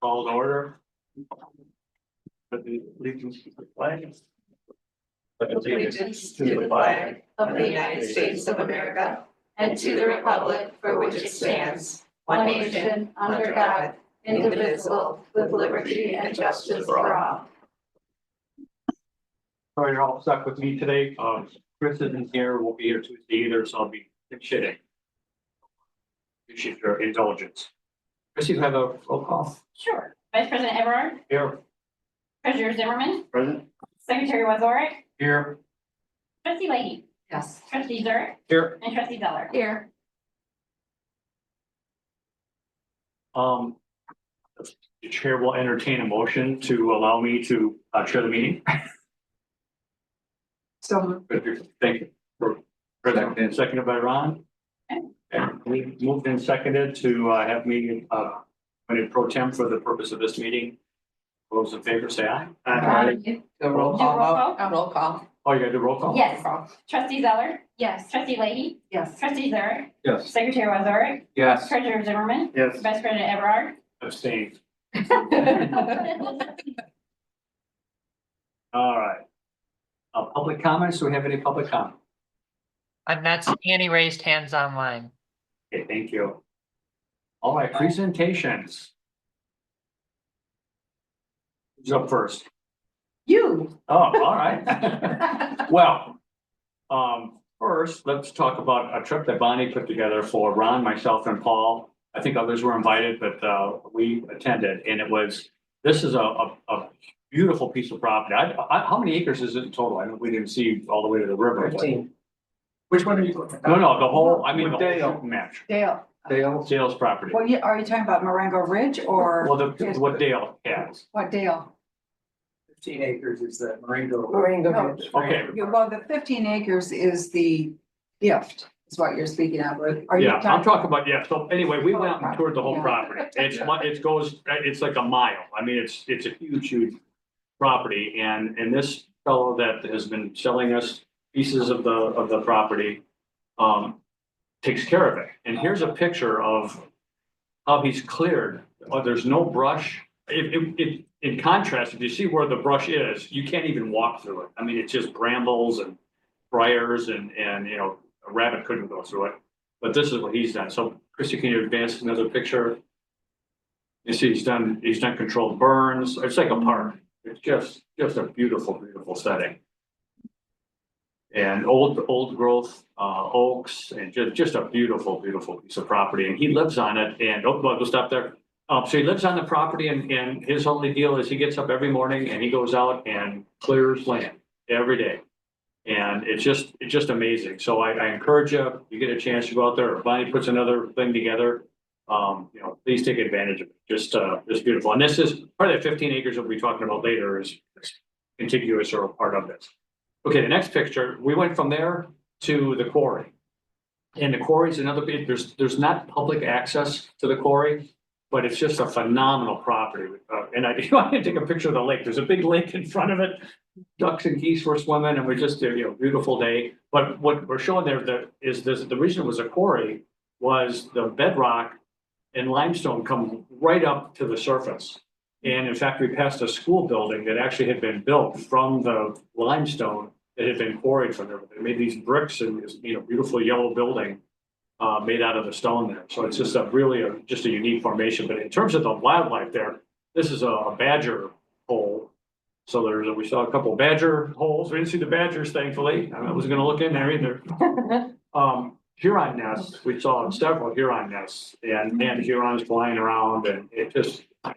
Call to order. But the allegiance to the flag. Allegiance to the flag of the United States of America and to the republic for which it stands, one nation, under God, indivisible, with liberty and justice for all. Sorry, you're all stuck with me today. Chris isn't here, won't be here Tuesday either, so I'll be shitting. Appreciate your indulgence. Chris, you have a roll call? Sure. Vice President Everard, Here. Treasurer Zimmerman, Present. Secretary Wazorek, Here. Trustee Leahy, Yes. Trustee Zurich, Here. and Trustee Zeller. Here. The chair will entertain a motion to allow me to chair the meeting. So. Thank you. President and seconded by Ron. And we moved and seconded to have me pro tem for the purpose of this meeting. Those in favor, say aye. The roll call. Roll call. Oh, you gotta do roll call? Yes. Trustee Zeller, Yes. Trustee Leahy, Yes. Trustee Zurich, Yes. Secretary Wazorek, Yes. Treasurer Zimmerman, Yes. Vice President Everard. Abstain. All right. Public comments, do we have any public comment? I'm not seeing any raised hands online. Okay, thank you. All right, presentations. Who's up first? You. Oh, all right. Well, first, let's talk about a trip that Bonnie put together for Ron, myself, and Paul. I think others were invited, but we attended, and this is a beautiful piece of property. How many acres is it in total? I know we didn't see all the way to the river. 15. Which one are you looking at? No, the whole, I mean, the Dale. whole match. Dale. Dale's property. Well, are you talking about Marengo Ridge or Well, what Dale has. what Dale? 15 acres is the Marengo. No. Okay. Well, the 15 acres is the gift, is what you're speaking of. Are you Yeah, I'm talking about, yeah, so anyway, we went out and toured the whole property. It's like a mile. I mean, it's a huge property, and this fellow that has been selling us pieces of the property takes care of it. And here's a picture of how he's cleared. There's no brush. In contrast, if you see where the brush is, you can't even walk through it. I mean, it's just brambles and briars and a rabbit couldn't go through it. But this is what he's done. So Christy, can you advance another picture? You see, he's done controlled burns. It's like a park. It's just a beautiful setting. And old growth oaks, and just a beautiful piece of property. And he lives on it. And we'll stop there. So he lives on the property, and his only deal is he gets up every morning and he goes out and clears land every day. And it's just amazing. So I encourage you get a chance to go out there. If Bonnie puts another thing together, please take advantage of it. Just beautiful. And this is part of that 15 acres that we'll be talking about later is contiguous or a part of this. Okay, the next picture, we went from there to the quarry. And the quarry is another bit, there's not public access to the quarry, but it's just a phenomenal property. And I didn't take a picture of the lake. There's a big lake in front of it. Ducks and geese were swimming, and we just did, beautiful day. But what we're showing there the reason it was a quarry was the bedrock and limestone come right up to the surface. And in fact, we passed a school building that actually had been built from the limestone that had been quarried from there. They made these bricks and this, beautiful yellow building made out of the stone there. So it's just a unique formation. But in terms of the wildlife there, this is a badger hole. So we saw a couple badger holes. We didn't see the badgers, thankfully. I wasn't gonna look in there either. Huron nests, we saw several Huron nests and Hurons flying around, and it just a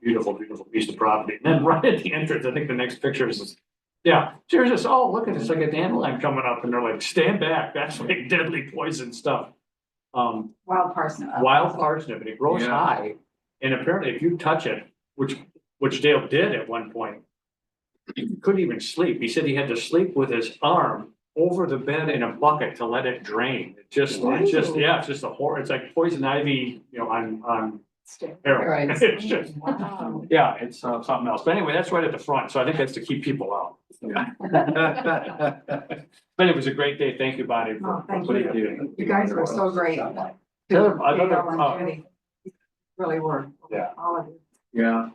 beautiful piece of property. And then right at the entrance, I think the next picture is there's this, oh, look at this, like a dandelion coming up, and they're like, stand back, that's like deadly poison stuff. Wild parsnip? Wild parsnip, and it grows high, and apparently if you touch it, which Dale did at one point, he couldn't even sleep. He said he had to sleep with his arm over the bed in a bucket to let it drain. It's just a horror. It's like poison ivy, on heroin. Right. It's just, Wow. it's something else. But anyway, that's right at the front. So I think that's to keep people out. But it was a great day. Thank you, Bonnie. Oh, thank for you. doing. You guys were so great. Another- Dale and Judy. Really were. Yeah. All of you. Yeah,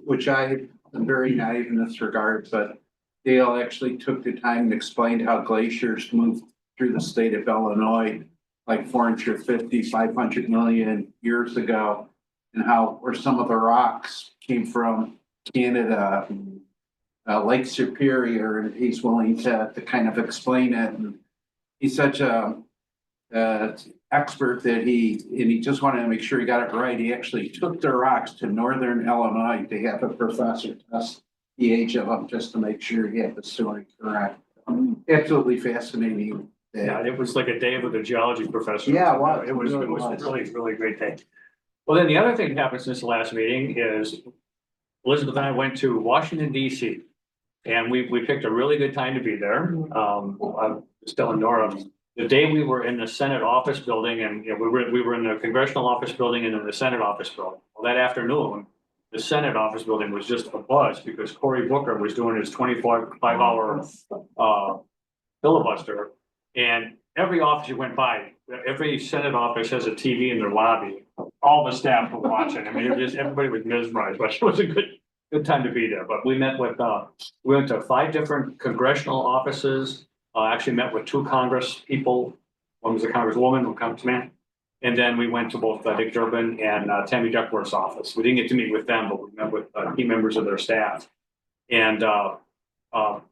which I am very naive in this regard, but Dale actually took the time and explained how glaciers moved through the state of Illinois like 450, 500 million years ago, and how where some of the rocks came from Canada, Lake Superior, and he's willing to kind of explain it. And he's such a expert that he just wanted to make sure he got it right. He actually took the rocks to northern Illinois to have a professor test the age of them just to make sure he had the story correct. Absolutely fascinating. Yeah, it was like a day with a geology professor. Yeah, it was. It was really a great day. Well, then the other thing that happened since the last meeting is Elizabeth and I went to Washington DC. And we picked a really good time to be there. I was telling Nora, the day we were in the Senate office building and you know, we were in the congressional office building and in the Senate office building. Well, that afternoon, the Senate office building was just a buzz because Cory Booker was doing his 25-hour filibuster. And every office you went by, every Senate office has a TV in their lobby. All the staff were watching. I mean, it just everybody was mesmerized, but it was a good time to be there. But we met with we went to 5 different congressional offices. Actually met with 2 Congress people. One was a Congresswoman, one Congressman. And then we went to both Dick Durbin and Tammy Duckworth's office. We didn't get to meet with them, but we met with key members of their staff. And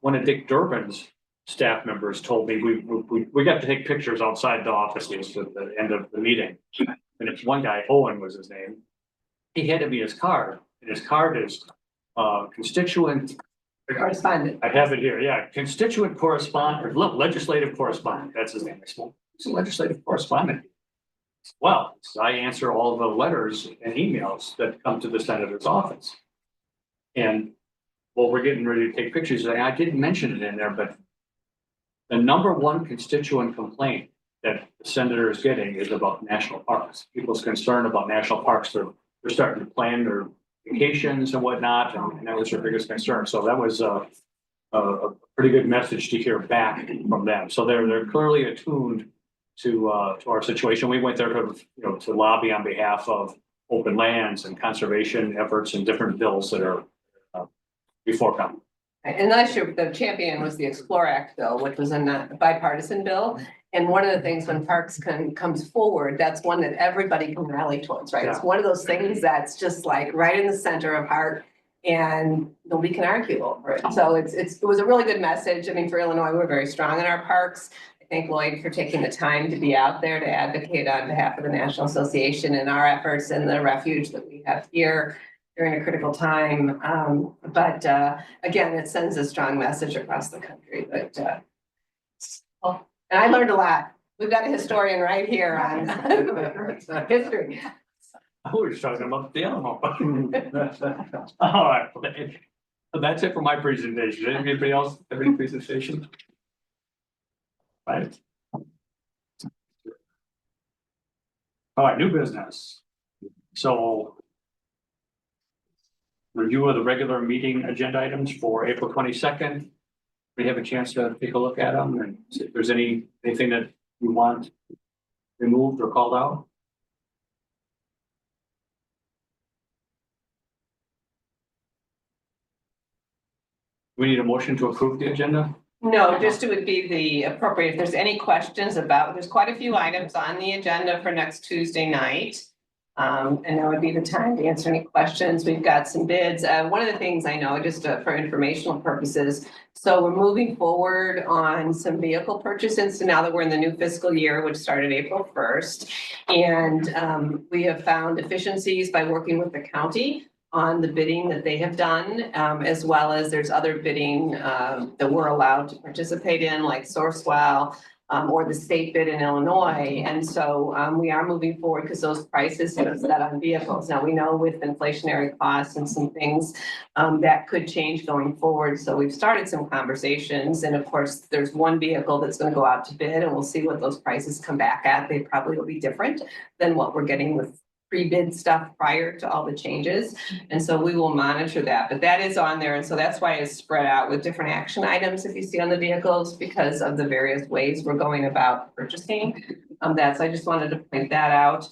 one of Dick Durbin's staff members told me we got to take pictures outside the offices at the end of the meeting. And it's one guy, Owen was his name. He handed me his card, and his card is constituent. Correspondent. I have it here, yeah, constituent correspondent, or legislative correspondent, that's his name. I said, he's a legislative correspondent. Well, so I answer all the letters and emails that come to the senator's office. And well, we're getting ready to take pictures. I didn't mention it in there, but the #1 constituent complaint that the senator is getting is about national parks. People's concern about national parks. They're starting to plan their vacations and whatnot, and that was their biggest concern. So that was a pretty good message to hear back from them. So they're clearly attuned to our situation. We went there to lobby on behalf of open lands and conservation efforts and different bills that are before coming. And last year, the champion was the Explore Act bill, which was a bipartisan bill. And one of the things when parks comes forward, that's one that everybody can rally towards, right? It's one of those things that's just like right in the center of heart and nobody can argue over it. So it was a really good message. I mean, for Illinois, we're very strong in our parks. I thank Lloyd for taking the time to be out there to advocate on behalf of the National Association and our efforts and the refuge that we have here during a critical time. But again, it sends a strong message across the country. But and I learned a lot. We've got a historian right here on history. I was talking about the animal. All right, so that's it for my presentation. Anybody else have any presentation? Right. All right, new business. So review of the regular meeting agenda items for April 22nd. We have a chance to take a look at them and see if there's anything that you want removed or called out. We need a motion to approve the agenda. No, just it would be the appropriate, if there's any questions about, there's quite a few items on the agenda for next Tuesday night. And that would be the time to answer any questions. We've got some bids. One of the things I know, just for informational purposes, so we're moving forward on some vehicle purchases. So now that we're in the new fiscal year, which started April 1st, and we have found efficiencies by working with the county on the bidding that they have done, as well as there's other bidding that we're allowed to participate in, like Sourcewell, or the state bid in Illinois. And so we are moving forward because those prices have set on vehicles. Now we know with inflationary costs and some things that could change going forward. So we've started some conversations, and of course there's one vehicle that's going to go out to bid, and we'll see what those prices come back at. They probably will be different than what we're getting with pre-bid stuff prior to all the changes. And so we will monitor that, but that is on there. And so that's why it's spread out with different action items if you see on the vehicles, because of the various ways we're going about purchasing. So I just wanted to point that out.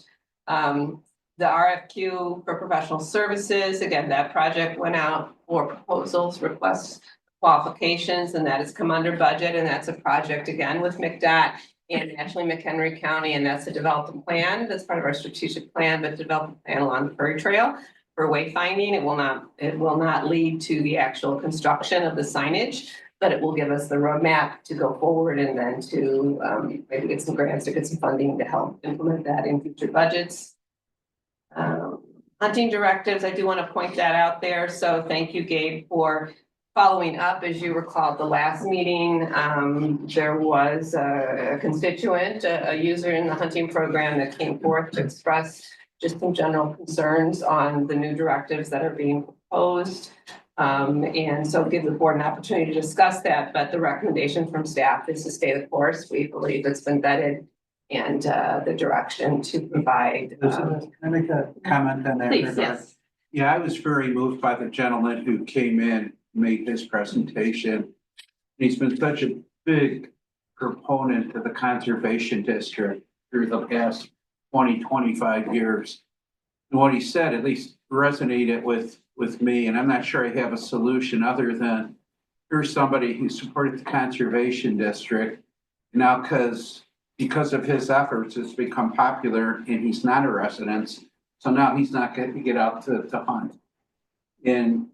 The RFQ for professional services, again, that project went out for proposals, requests, qualifications, and that has come under budget, and that's a project again with McDOT and actually McHenry County, and that's a development plan. That's part of our strategic plan, but development plan along the Prairie Trail for wayfinding. It will not lead to the actual construction of the signage, but it will give us the roadmap to go forward and then to maybe get some grants to get some funding to help implement that in future budgets. Hunting directives, I do want to point that out there. So thank you, Gabe, for following up. As you recall, at the last meeting, there was a constituent, a user in the hunting program that came forth to express just some general concerns on the new directives that are being proposed. And so give the board an opportunity to discuss that, but the recommendation from staff is to stay the course. We believe it's been vetted and the direction to provide. Can I make a comment on that? Please, regard? yes. Yeah, I was very moved by the gentleman who came in, made his presentation. He's been such a big proponent of the conservation district through the past 25 years. And what he said at least resonated with me, and I'm not sure I have a solution other than here's somebody who supported the conservation district. Now, because of his efforts, it's become popular and he's not a resident. So now he's not going to get out to hunt. And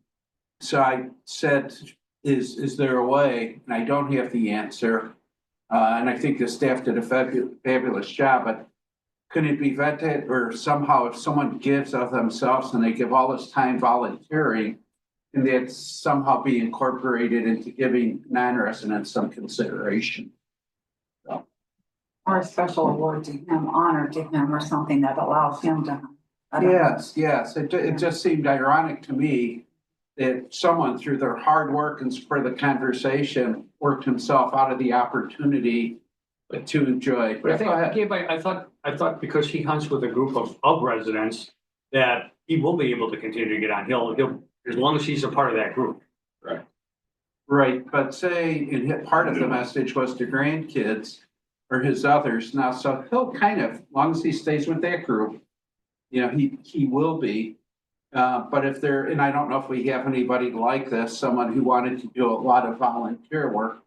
so I said, is there a way? And I don't have the answer. And I think the staff did a fabulous job, but could it be vetted or somehow if someone gives of themselves and they give all this time volunteering, can that somehow be incorporated into giving non-residents some consideration? Or a special award to him, honor to him, or something that allows him to. I don't know. Yes. It just seemed ironic to me that someone through their hard work and for the conversation worked himself out of the opportunity to enjoy. But I think, Gabe, I thought because he hunts with a group of residents, that he will be able to continue to get on. He'll, as long as he's a part of that group. Right, but say, and part of the message was to grandkids or his others now, so he'll kind of, as long as he stays with that group, you know, he will be. But if there, and I don't know if we have anybody like this, someone who wanted to do a lot of volunteer work.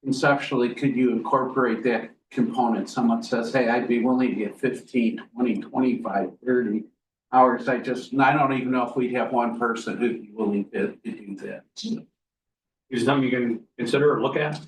Conceptually, could you incorporate that component? Someone says, hey, I'd be willing to get 15, 20, 25, 30 hours. I don't even know if we'd have one person who'd be willing to do that. Is something you can consider or look at?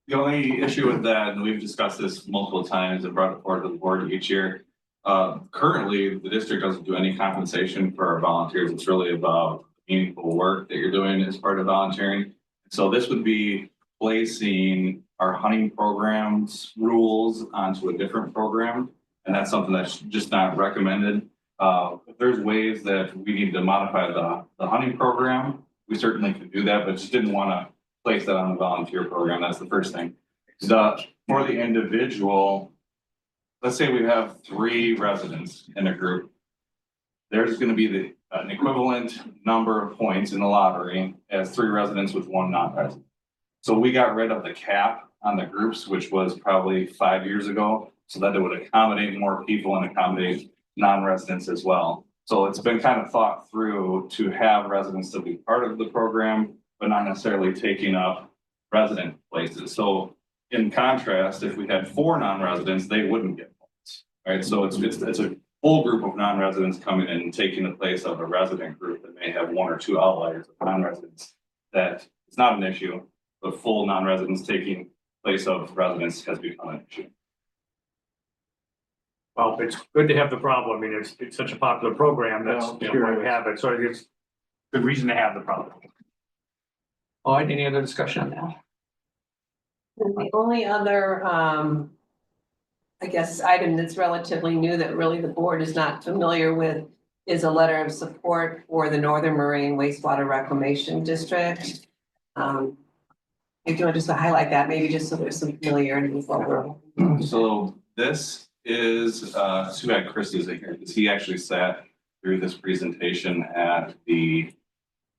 The only issue with that, and we've discussed this multiple times and brought it forward to the board each year. Currently, the district doesn't do any compensation for our volunteers. It's really about meaningful work that you're doing as part of volunteering. So this would be placing our hunting programs rules onto a different program. And that's something that's just not recommended. If there's ways that we need to modify the hunting program, we certainly could do that, but just didn't want to place that on the volunteer program. That's the first thing. For the individual, let's say we have 3 residents in a group. There's going to be an equivalent number of points in the lottery as 3 residents with 1 non-resident. So we got rid of the cap on the groups, which was probably 5 years ago, so that it would accommodate more people and accommodate non-residents as well. So it's been kind of thought through to have residents still be part of the program, but not necessarily taking up resident places. So in contrast, if we had 4 non-residents, they wouldn't get points, right? So it's a full group of non-residents coming in and taking the place of a resident group that may have 1 or 2 outliers of non-residents. That it's not an issue, but full non-residents taking place of residents has become an issue. Well, it's good to have the problem. I mean, it's such a popular program. That's why we have it. So it's good reason to have the problem. Oh, any other discussion on that? And the only other, I guess, item that's relatively new that really the board is not familiar with is a letter of support for the Northern Moraine Wastewater Reclamation District. If you want just to highlight that, maybe just so there's some familiarity with what we're. So this is, too bad Chris isn't here, because he actually sat through this presentation at the,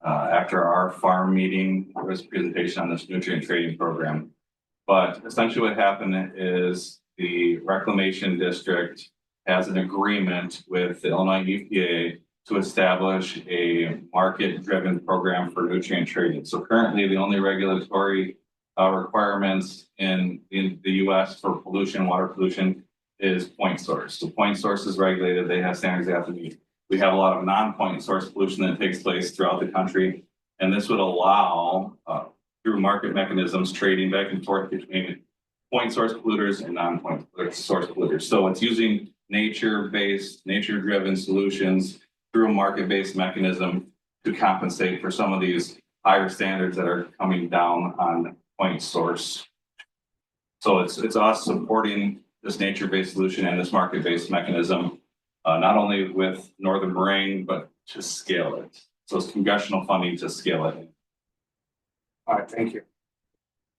after our farm meeting, there was a presentation on this nutrient trading program. But essentially what happened is the reclamation district has an agreement with the Illinois EPA to establish a market-driven program for nutrient trading. So currently, the only regulatory requirements in the US for pollution, water pollution, is point source. So point source is regulated, they have standards they have to meet. We have a lot of non-point source pollution that takes place throughout the country. And this would allow, through market mechanisms, trading back and forth between point source polluters and non-point source polluters. So it's using nature-based, nature-driven solutions through a market-based mechanism to compensate for some of these higher standards that are coming down on point source. So it's us supporting this nature-based solution and this market-based mechanism, not only with Northern Moraine, but to scale it. So it's congressional funding to scale it. All right, thank you.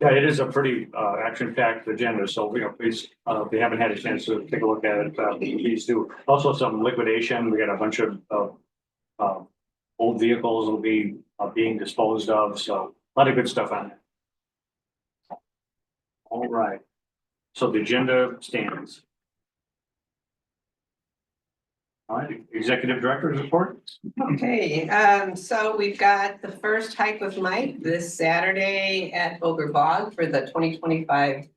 Yeah, it is a pretty action-packed agenda, so please, if you haven't had a chance to take a look at it, please do. Also, some liquidation. We got a bunch of old vehicles will be being disposed of, so a lot of good stuff on it. All right, so the agenda stands. All right, executive director's report. Okay, so we've got the first hike with Mike this Saturday at Boger Bog for the 2025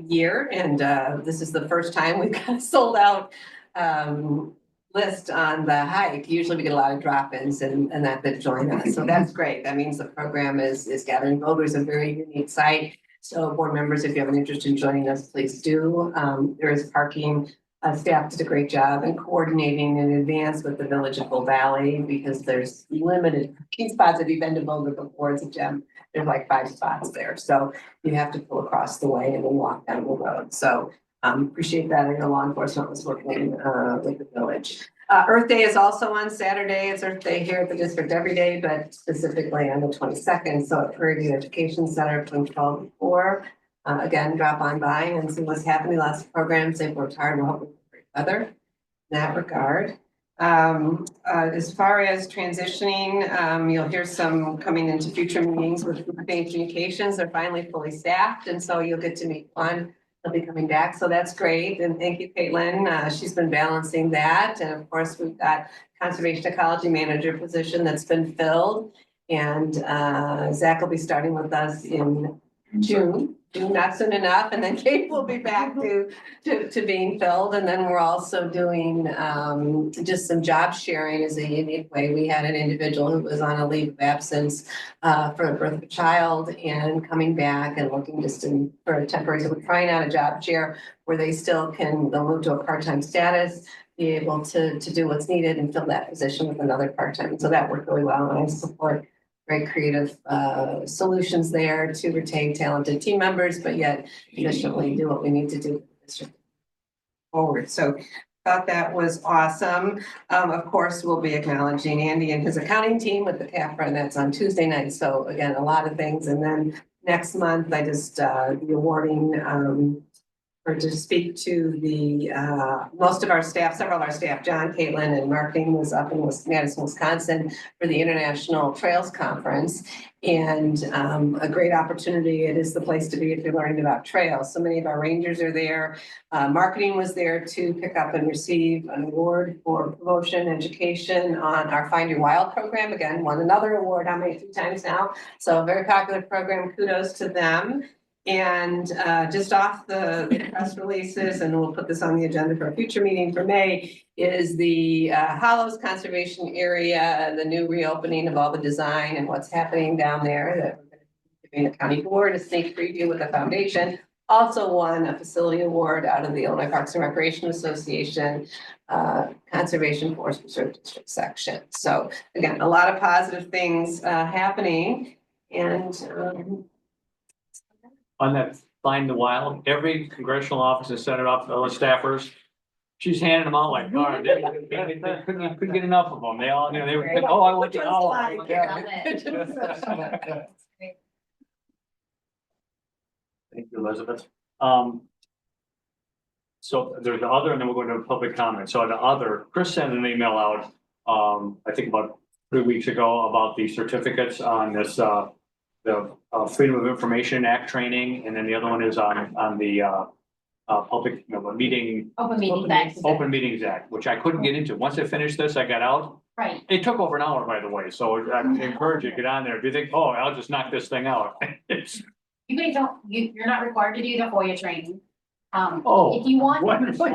year. And this is the first time we've got a sold out list on the hike. Usually we get a lot of drop-ins and that join us. So that's great. That means the program is gathering. Boger is a very unique site. So board members, if you have an interest in joining us, please do. There is parking. Staff did a great job in coordinating in advance with the Village of Bull Valley because there's limited parking spots. If you've been to Boulder before, it's a gem. There's like 5 spots there. So you have to pull across the way and then walk down the road. So appreciate that. I know law enforcement was working with the village. Earth Day is also on Saturday. It's Earth Day here at the district every day, but specifically on the 22nd. So at Prairie View Education Center from 12 to 4. Again, drop on by and see what's happening. Lots of programs. They've worked hard. We're hoping for great weather in that regard. As far as transitioning, you'll hear some coming into future meetings with Bank Communications. They're finally fully staffed, and so you'll get to meet one. They'll be coming back, so that's great. And thank you, Caitlin. She's been balancing that, and of course, we've got Conservation Ecology Manager position that's been filled, and Zach will be starting with us in June, not soon enough, and then Kate will be back to being filled. And then we're also doing just some job sharing as a unique way. We had an individual who was on a leave of absence for the birth of a child and coming back and looking just for a temporary. So we're trying out a job share where they still they'll move to a part-time status, be able to do what's needed and fill that position with another part-time. So that worked really well, and I support very creative solutions there to retain talented team members, but yet efficiently do what we need to do forward. So thought that was awesome. Of course, we'll be acknowledging Andy and his accounting team with the CAFRA, and that's on Tuesday night. So again, a lot of things. And then next month, I just be awarding or to speak to the most of our staff, several of our staff, John, Caitlin, and marketing was up in Madison, Wisconsin for the International Trails Conference. And a great opportunity. It is the place to be if you're learning about trails. So many of our rangers are there. Marketing was there to pick up and receive an award for promotion education on our Find Your Wild program. Again, won another award, how many 2 times now? So a very popular program, kudos to them. And just off the press releases, and we'll put this on the agenda for a future meeting for May, is the Hollows Conservation Area, the new reopening of all the design and what's happening down there that we're going to be giving the county board a sneak preview with the foundation. Also won a facility award out of the Illinois Parks and Recreation Association Conservation Forest Preserve District section. So again, a lot of positive things happening. And On that Find the Wild, every congressional office and Senate office, all the staffers, she's handing them out like, all right, they couldn't get enough of them. They all, they were, oh, I want the owl. Thank you, Elizabeth. So there's the other, and then we're going to public comment. So the other, Chris sent an email out, I think about 3 weeks ago about the certificates on this, the Freedom of Information Act training, and then the other one is on the public, a meeting, Open meeting back. Open Meetings Act, which I couldn't get into. Once I finished this, I got out. Right. It took over an hour, by the way, so I encourage you to get on there. If you think, oh, I'll just knock this thing out. It's, You guys don't, you're not required to do the FOIA training. oh. If you want. Wonderful. Oh,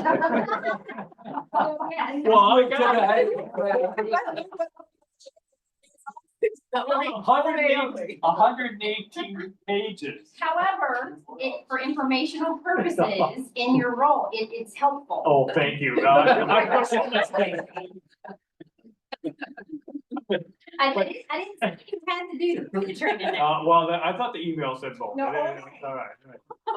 yeah. Well, I got 118 pages. However, for informational purposes, in your role, it's helpful. Oh, thank you. I didn't say you had to do the FOIA training. Well, I thought the email said both. No. All right.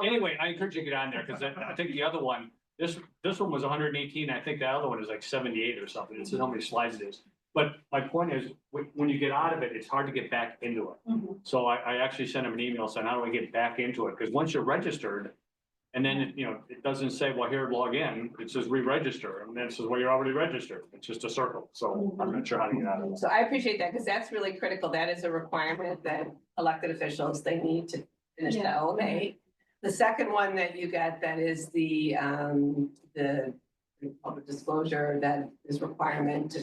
Anyway, I encourage you to get on there, because I think the other one, this one was 118. I think the other one is like 78 or something. This is how many slides it is. But my point is, when you get out of it, it's hard to get back into it. Mhm. So I actually sent him an email saying, how do I get back into it? Because once you're registered, and then, it doesn't say, well, here, log in. It says re-register, and then it says, well, you're already registered. It's just a circle. So I'm not sure how to get out of it. So I appreciate that, because that's really critical. That is a requirement that elected officials, they need to finish the LMA. The second one that you got, that is the public disclosure, that is requirement,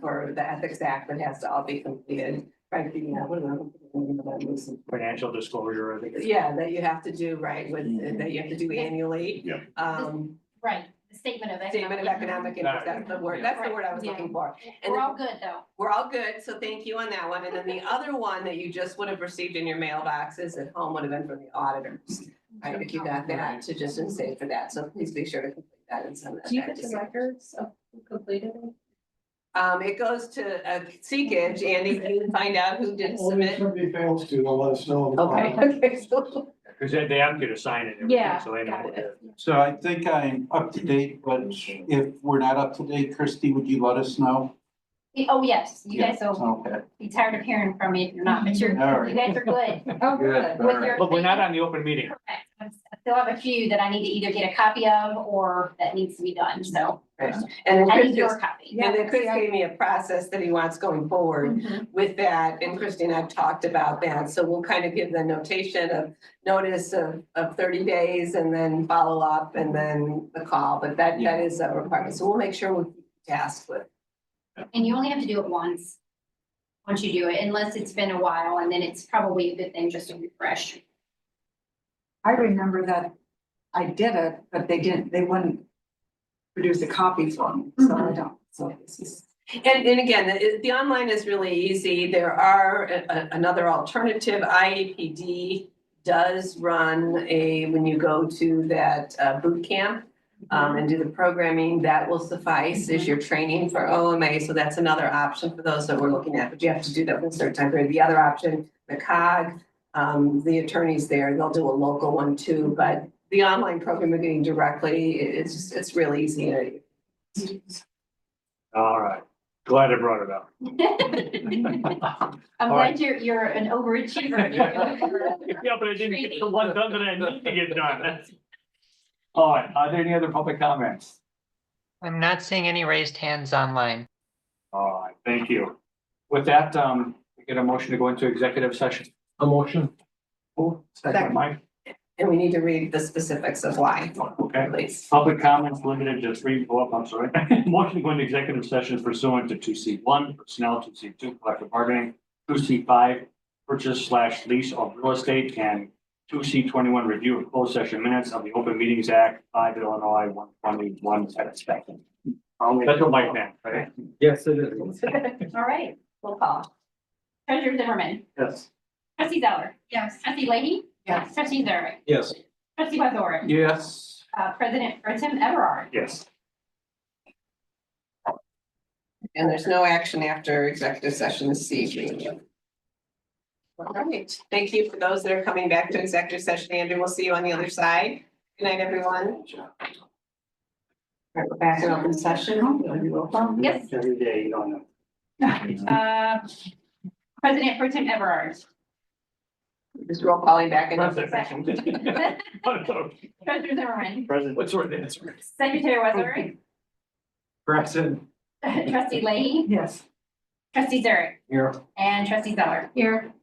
for the Ethics Act, that has to all be completed. Frankly, what am I? Financial disclosure, I think. Yeah, that you have to do, right, with, that you have to do annually. Yeah. Right, the statement of. Statement of economic interest, that's the word I was looking for. And We're then- all good, though. We're all good, so thank you on that one. And then the other one that you just would have received in your mailboxes at home would have been from the auditors. Right, if you got that, to just save for that, so please be sure to complete that and send that Do you back get to the Sarah. records of who completed it? It goes to Seekage, Andy, you can find out who did submit. somebody fails to, they'll let us know. Okay, so, Because they ask you to sign it. and Yeah, everything, So they know. got what it is. So I think I'm up to date, but if we're not up to date, Christie, would you let us know? Oh, yes, you guys will Okay. be tired of hearing from me if you're not, but you're, All right. you guys are good. Oh, Good. With your- But we're not on the open meeting. Correct. I still have a few that I need to either get a copy of or that needs to be done, so and then I Chris need your just, copy. and then Chris gave me a process that he wants going forward Mhm. with that, and Christine, I've talked about that, so we'll kind of give the notation of notice of 30 days and then follow up and then the call, but that is a requirement, so we'll make sure we task with. And you only have to do it once you do it, unless it's been a while, and then it's probably a good thing just to refresh. I remember that I did it, but they wouldn't produce a copy for me, so I don't, so this is. And again, the online is really easy. There are another alternative. IAPD does run when you go to that boot camp and do the programming, that will suffice as your training for OMA. So that's another option for those that we're looking at, but you have to do that with a certain time period. The other option, the COG, the attorneys there, they'll do a local one too, but the online program we're getting directly, it's really easy. All right. Glad I brought it up. I'm All right. glad you're an overachiever. Yeah, but I didn't get the one done that I need to get done. All right, are there any other public comments? I'm not seeing any raised hands online. All right, thank you. With that, we get a motion to go into executive session. A motion. Second, Mike. And we need to read the specifics of why, Okay. please. Public comments limited to 3, I'm sorry. Motion to go into executive session pursuant to 2C1, personnel, 2C2, collective bargaining, 2C5, purchase/lease of real estate, and 2C21, review of closed session minutes of the Open Meetings Act, 5 Illinois 121, second. That's what Mike meant, right? Yes, it is. All right, we'll call. Treasurer Zimmerman, Yes. trustee Zeller. Yes. Trustee Leahy. Yes. Trustee Zurich. Yes. Trustee Wazorek. Yes. President Pro Tem Everard. Yes. And there's no action after executive session this evening. All right, thank you for those that are coming back to executive session. Andrew, we'll see you on the other side. Good night, everyone. All right, we're back in open session. Roll call. Yes. Every day, you don't know. President Pro Tem Everard. Just roll calling back in open session. Treasurer Zimmerman. President. What's your answer? Secretary Wazorek. Present. Trustee Leahy. Yes. Trustee Zurich. Here. And trustee Zeller. Here.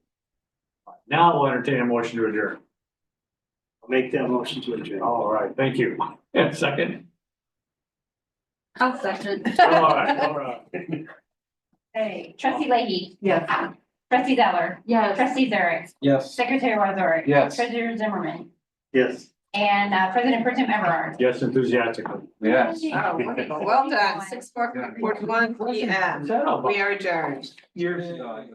Now we'll entertain a motion to adjourn. I'll make that motion to adjourn. All right, thank you. And second? I'll second. All right, all right. Hey, trustee Leahy, Yes. trustee Zeller, Yes. trustee Zurich, Yes. secretary Wazorek. Yes. Treasurer Zimmerman, Yes. and President Pro Tem Everard. Yes, enthusiastically. Yes. Oh, wonderful. Well done. 6:41 PM. We are adjourned. Years ago.